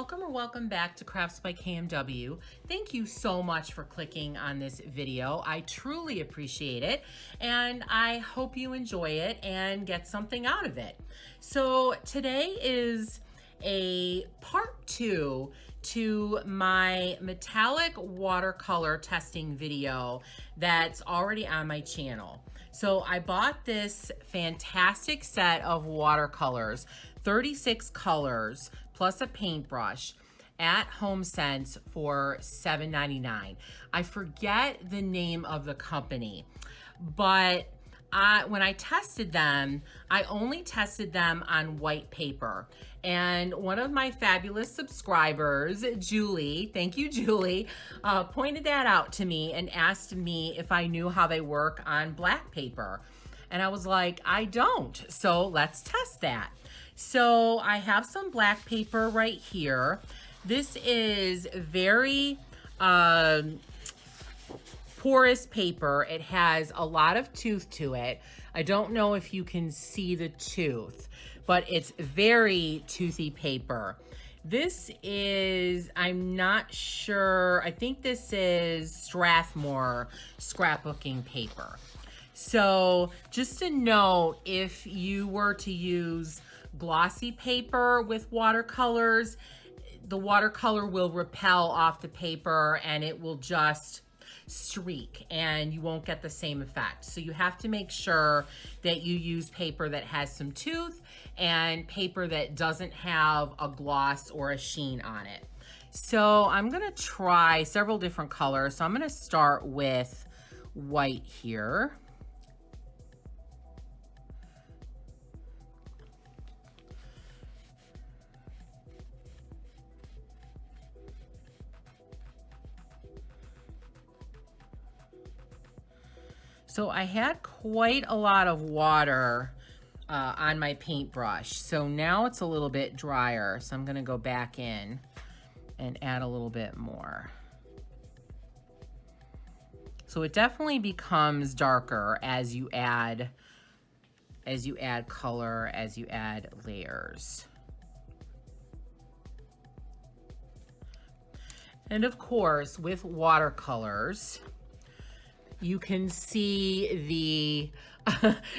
Welcome or welcome back to Crafts by KMW. Thank you so much for clicking on this video. I truly appreciate it, and I hope you enjoy it and get something out of it. So today is a part 2 to my metallic watercolor testing video that's already on my channel. So I bought this fantastic set of watercolors, 36 colors, plus a paintbrush at HomeSense for $7.99. I forget the name of the company, but when I tested them, I only tested them on white paper. And one of my fabulous subscribers, Julie, thank you, Julie, pointed that out to me and asked me if I knew how they work on black paper. And I was like, I don't, so let's test that. So I have some black paper right here. This is very porous paper. It has a lot of tooth to it. I don't know if you can see the tooth, but it's very toothy paper. This is, I'm not sure, I think this is Strathmore scrapbooking paper. So just a note, if you were to use glossy paper with watercolors, the watercolor will repel off the paper and it will just streak and you won't get the same effect. So you have to make sure that you use paper that has some tooth and paper that doesn't have a gloss or a sheen on it. So I'm gonna try several different colors. So I'm gonna start with white here. So I had quite a lot of water on my paintbrush. So now it's a little bit drier. So I'm gonna go back in and add a little bit more. So it definitely becomes darker as you add color, as you add layers. And of course, with watercolors, you can see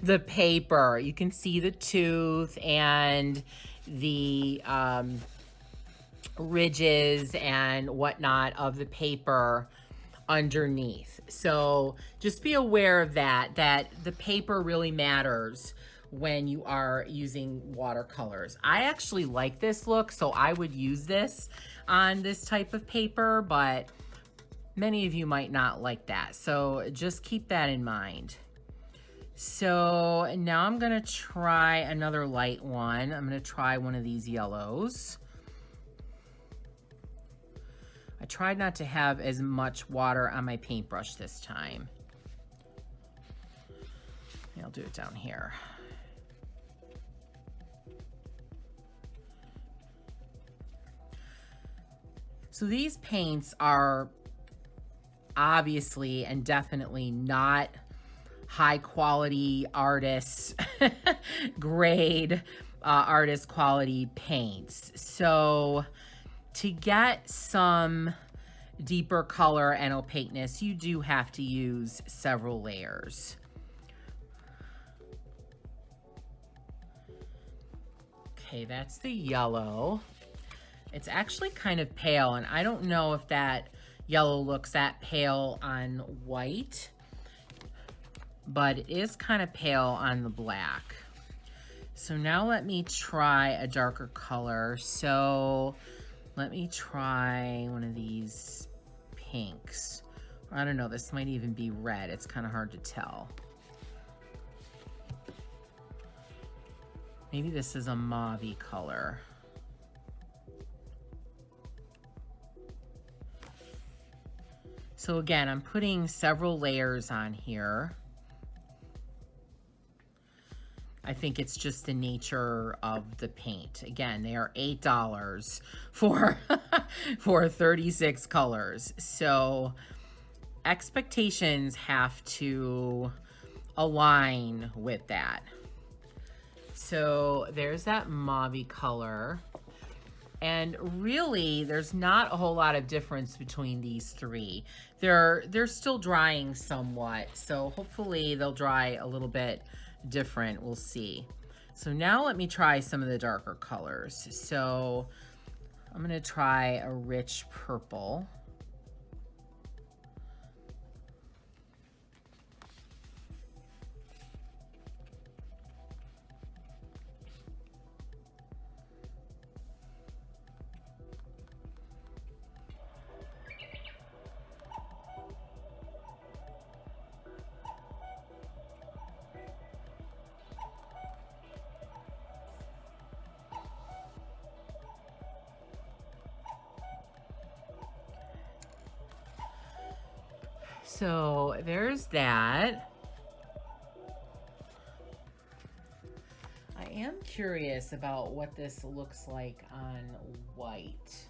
the paper. You can see the tooth and the ridges and whatnot of the paper underneath. So just be aware of that the paper really matters when you are using watercolors. I actually like this look, so I would use this on this type of paper, but many of you might not like that, so just keep that in mind. So now I'm gonna try another light one. I'm gonna try one of these yellows. I tried not to have as much water on my paintbrush this time. I'll do it down here. So these paints are obviously and definitely not high quality artist grade artist quality paints. So to get some deeper color and opaqueness, you do have to use several layers. Okay, that's the yellow. It's actually kind of pale, and I don't know if that yellow looks that pale on white, but it is kind of pale on the black. So now let me try a darker color. So let me try one of these pinks. I don't know, this might even be red. It's kind of hard to tell. Maybe this is a mauve-y color. So again, I'm putting several layers on here. I think it's just the nature of the paint. Again, they are $8 for, for 36 colors. So expectations have to align with that. So there's that mauve color. And really, there's not a whole lot of difference between these three. They're still drying somewhat, so hopefully they'll dry a little bit different. We'll see. So now let me try some of the darker colors. So I'm gonna try a rich purple. So there's that. I am curious about what this looks like on white.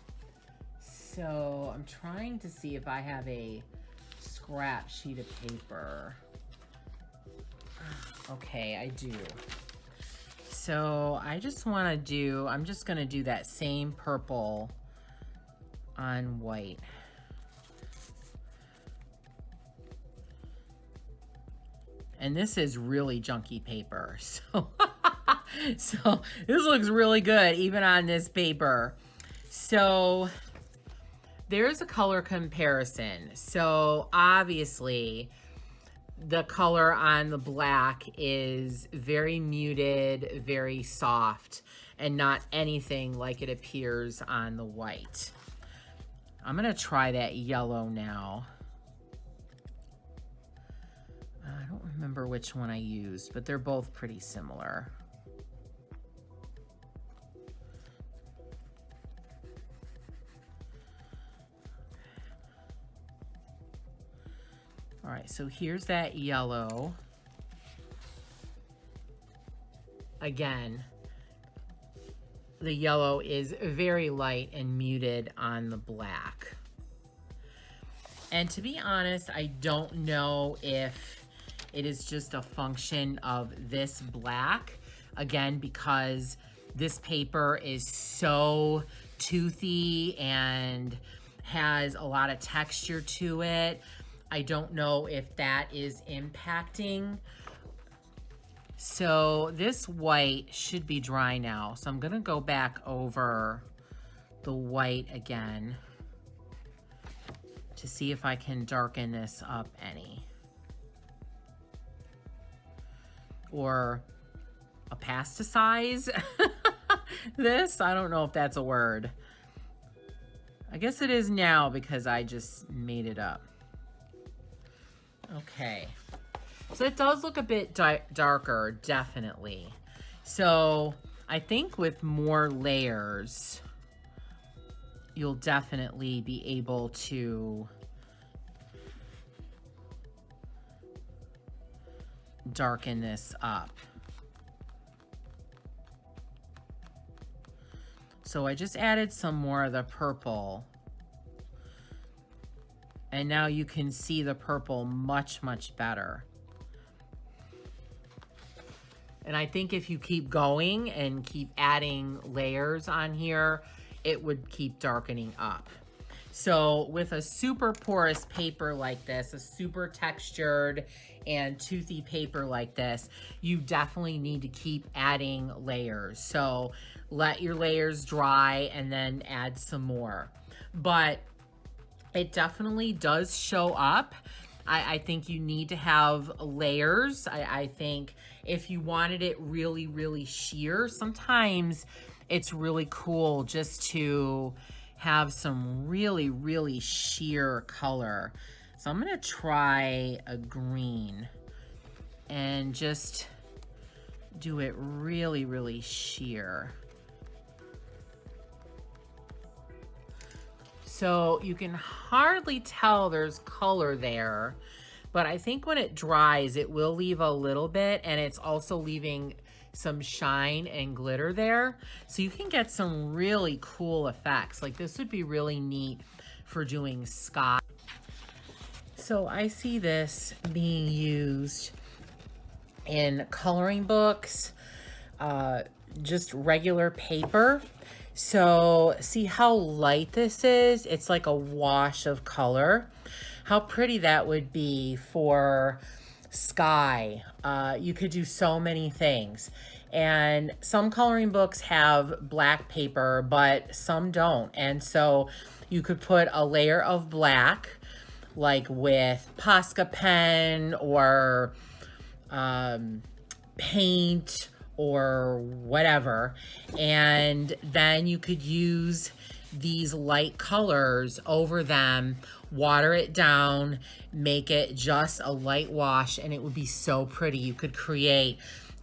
So I'm trying to see if I have a scrap sheet of paper. Okay, I do. So I just want to do, I'm just going to do that same purple on white. And this is really junky paper, so so this looks really good even on this paper. So there's a color comparison. So obviously the color on the black is very muted, very soft, and not anything like it appears on the white. I'm gonna try that yellow now. I don't remember which one I used, but they're both pretty similar. All right, so here's that yellow. Again, the yellow is very light and muted on the black. And to be honest, I don't know if it is just a function of this black, again, because this paper is so toothy and has a lot of texture to it. I don't know if that is impacting. So this white should be dry now. So I'm gonna go back over the white again to see if I can darken this up any. Or opacicize this. I don't know if that's a word. I guess it is now because I just made it up. Okay. So it does look a bit darker, definitely. So I think with more layers, you'll definitely be able to darken this up. So I just added some more of the purple. And now you can see the purple much, much better. And I think if you keep going and keep adding layers on here, it would keep darkening up. So with a super porous paper like this, a super textured and toothy paper like this, you definitely need to keep adding layers. So let your layers dry and then add some more. But it definitely does show up. I think you need to have layers. I think if you wanted it really, really sheer, sometimes it's really cool just to have some really, really sheer color. So I'm gonna try a green and just do it really, really sheer. So you can hardly tell there's color there, but I think when it dries, it will leave a little bit, and it's also leaving some shine and glitter there. So you can get some really cool effects. Like this would be really neat for doing sky. So I see this being used in coloring books, just regular paper. So see how light this is? It's like a wash of color. How pretty that would be for sky. You could do so many things. And some coloring books have black paper, but some don't. And so you could put a layer of black, like with Posca pen or paint or whatever, and then you could use these light colors over them, water it down, make it just a light wash, and it would be so pretty. You could create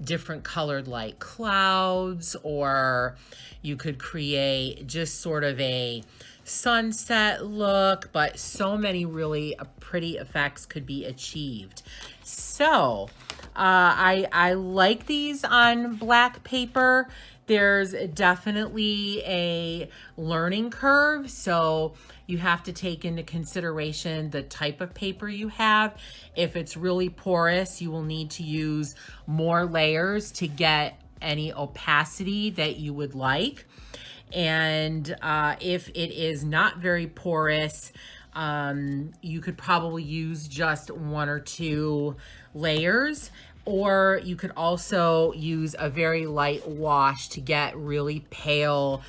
different colored like clouds, or you could create just sort of a sunset look, but so many really pretty effects could be achieved. So I like these on black paper. There's definitely a learning curve, so you have to take into consideration the type of paper you have. If it's really porous, you will need to use more layers to get any opacity that you would like. And if it is not very porous, you could probably use just 1 or 2 layers, or you could also use a very light wash to get really pale,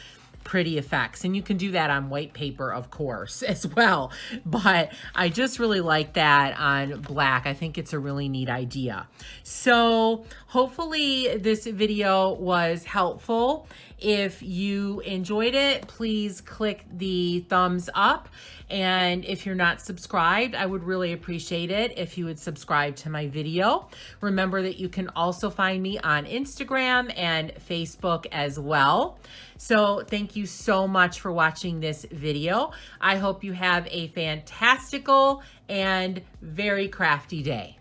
pretty effects. And you can do that on white paper, of course, as well. But I just really like that on black. I think it's a really neat idea. So hopefully this video was helpful. If you enjoyed it, please click the thumbs up. And if you're not subscribed, I would really appreciate it if you would subscribe to my video. Remember that you can also find me on Instagram and Facebook as well. So thank you so much for watching this video. I hope you have a fantastical and very crafty day.